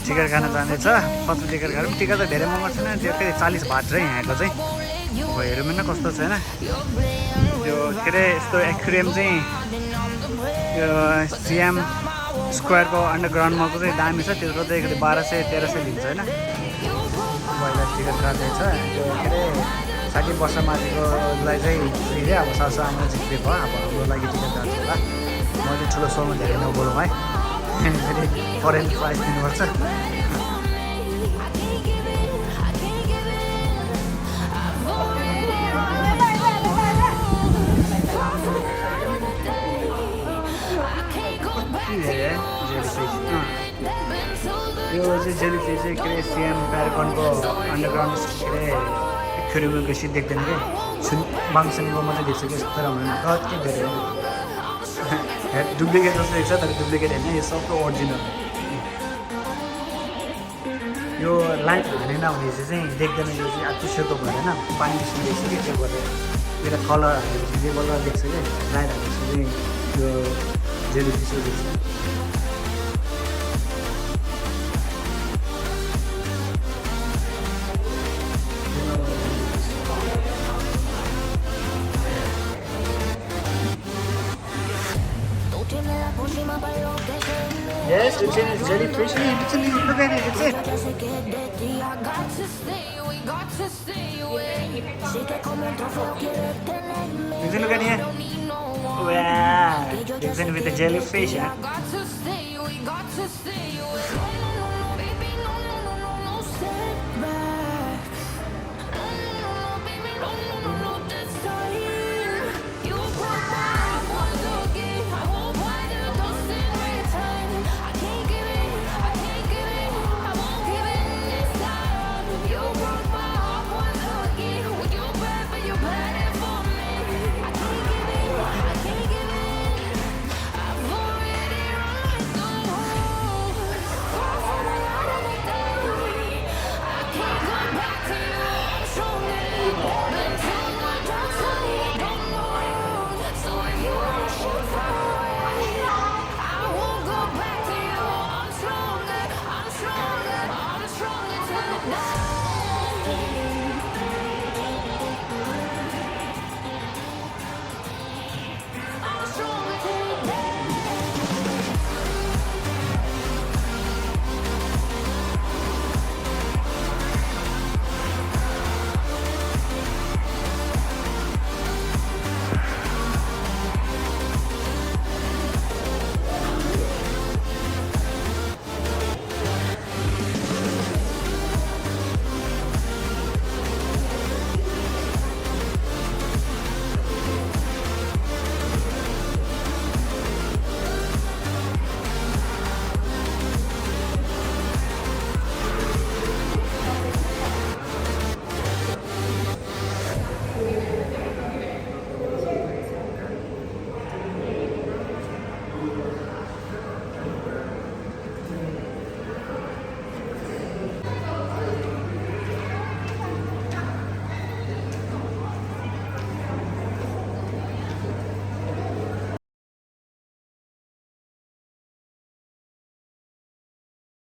Ticket Khan जानेछ कति ticket खानु टिकट त धेरै महँगो छैन त्यो फेरि 40 बात चाहिँ यहाँको चाहिँ अब हेरौँ न कस्तो छैन त्यो के अरे यस्तो एक्वेरियम चाहिँ यो सिएम स्क्वायरको अन्डरग्राउन्डमा चाहिँ दामी छ त्यो चाहिँ 1200-1300 लिन्छ होइन पहिला टिकट काट्दैछ त्यो के अरे 60 वर्ष माथिकोलाई चाहिँ फ्री रे अब सासु आमा चाहिँ फ्री भयो अब हाम्रो लागि टिकट काट्छ होला म चाहिँ ठुलो सोमा धेरै नबोलौँ है फेरि फरेन प्राइस दिनुपर्छ यो चाहिँ जेलीफिस चाहिँ के अरे सिएम प्यारागनको अन्डरग्राउन्ड के अरे एक्वेरियममा बेसी देख्दैन कि बाङसानको मात्रै देख्छ कि तर हाम्रो कति धेरै डुप्लिकेट जस्तो देख्छ तर डुप्लिकेट होइन यो सबै ओरिजिनल यो लाइट हालेन भने चाहिँ देख्दैन यो चाहिँ अति सेतो भएर होइन पानी बेसी देख्छ कि त्यो गरेर यसलाई कलर हालेपछि जे बल्ल देख्छ कि लाइट हालेपछि चाहिँ यो जेलीफिस देख्छ Yes, it's in jellyfish. It's in look at it. It's it. Rigzin, look at here. Wow, Rigzin with the jellyfish. Huh?